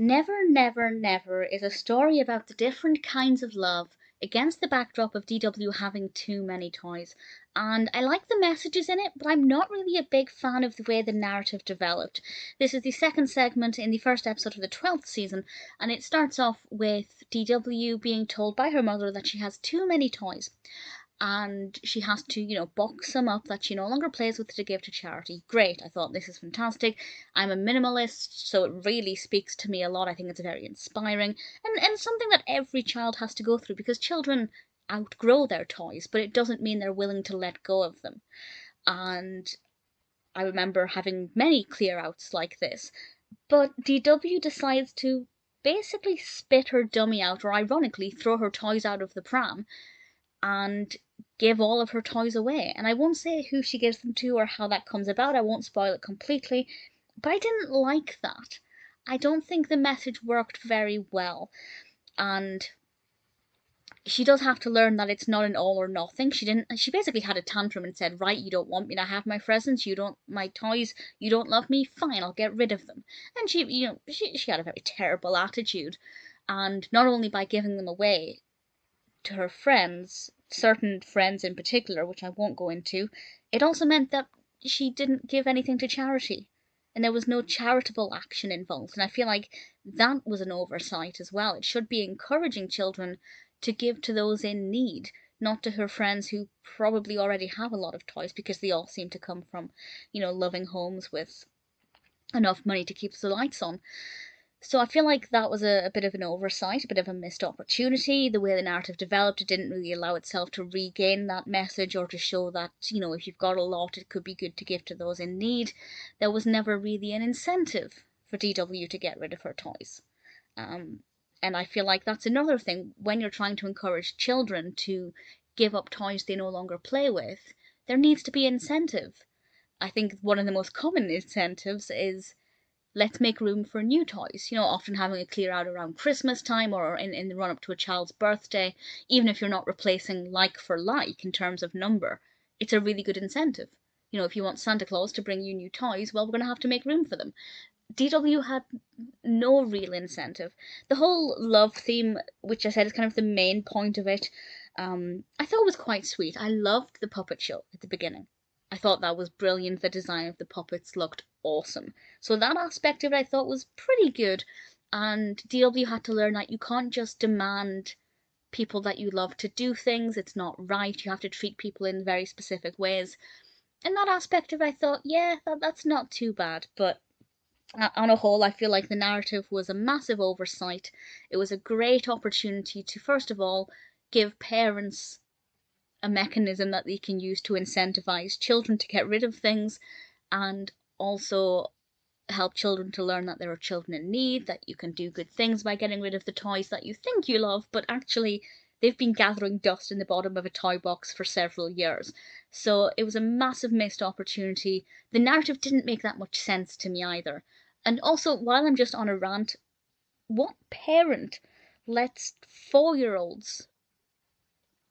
Never, Never, Never is a story about the different kinds of love against the backdrop of DW having too many toys. And I like the messages in it, but I'm not really a big fan of the way the narrative developed. This is the second segment in the first episode of the 12th season, and it starts off with DW being told by her mother that she has too many toys and she has to, box some up that she no longer plays with to give to charity. Great, I thought this is fantastic. I'm a minimalist, so it really speaks to me a lot. I think it's very inspiring and something that every child has to go through because children outgrow their toys, but it doesn't mean they're willing to let go of them. And I remember having many clear outs like this. But DW decides to basically spit her dummy out, or ironically, throw her toys out of the pram and give all of her toys away. And I won't say who she gives them to or how that comes about, I won't spoil it completely, but I didn't like that. I don't think the message worked very well. And she does have to learn that it's not an all or nothing. She basically had a tantrum and said, right, you don't want me to have my presents, my toys, you don't love me, fine, I'll get rid of them. And she had a very terrible attitude. And not only by giving them away to her friends, certain friends in particular, which I won't go into, it also meant that she didn't give anything to charity. And there was no charitable action involved. And I feel like that was an oversight as well. It should be encouraging children to give to those in need, not to her friends who probably already have a lot of toys because they all seem to come from, loving homes with enough money to keep the lights on. So I feel like that was a bit of an oversight, a bit of a missed opportunity. The way the narrative developed, it didn't really allow itself to regain that message or to show that, if you've got a lot, it could be good to give to those in need. There was never really an incentive for DW to get rid of her toys. And I feel like that's another thing. When you're trying to encourage children to give up toys they no longer play with, there needs to be incentive. I think one of the most common incentives is let's make room for new toys. Often having a clear out around Christmas time or in the run up to a child's birthday, even if you're not replacing like for like in terms of number, it's a really good incentive. If you want Santa Claus to bring you new toys, well, we're going to have to make room for them. DW had no real incentive. The whole love theme, which I said is kind of the main point of it, I thought was quite sweet. I loved the puppet show at the beginning. I thought that was brilliant. The design of the puppets looked awesome. So that aspect of it I thought was pretty good. And DW had to learn that you can't just demand people that you love to do things. It's not right. You have to treat people in very specific ways. And that aspect of it I thought, yeah, that's not too bad. But on a whole, I feel like the narrative was a massive oversight. It was a great opportunity to, first of all, give parents a mechanism that they can use to incentivize children to get rid of things and also help children to learn that there are children in need, that you can do good things by getting rid of the toys that you think you love, but actually they've been gathering dust in the bottom of a toy box for several years. So it was a massive missed opportunity. The narrative didn't make that much sense to me either. And also, while I'm just on a rant, what parent lets 4-year-olds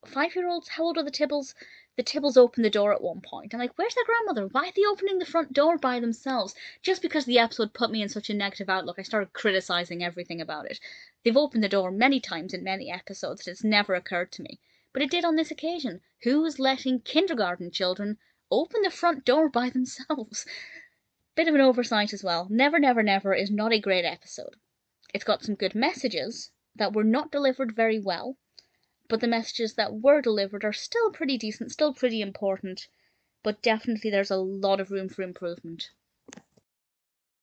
5-year-olds, how old are the Tibbles? The Tibbles open the door at one point. I'm like, where's their grandmother? Why are they opening the front door by themselves? Just because the episode put me in such a negative outlook, I started criticizing everything about it. They've opened the door many times in many episodes, and it's never occurred to me. But it did on this occasion. Who's letting kindergarten children open the front door by themselves? Bit of an oversight as well. Never, Never, Never is not a great episode. It's got some good messages that were not delivered very well, but the messages that were delivered are still pretty decent, still pretty important, but definitely there's a lot of room for improvement.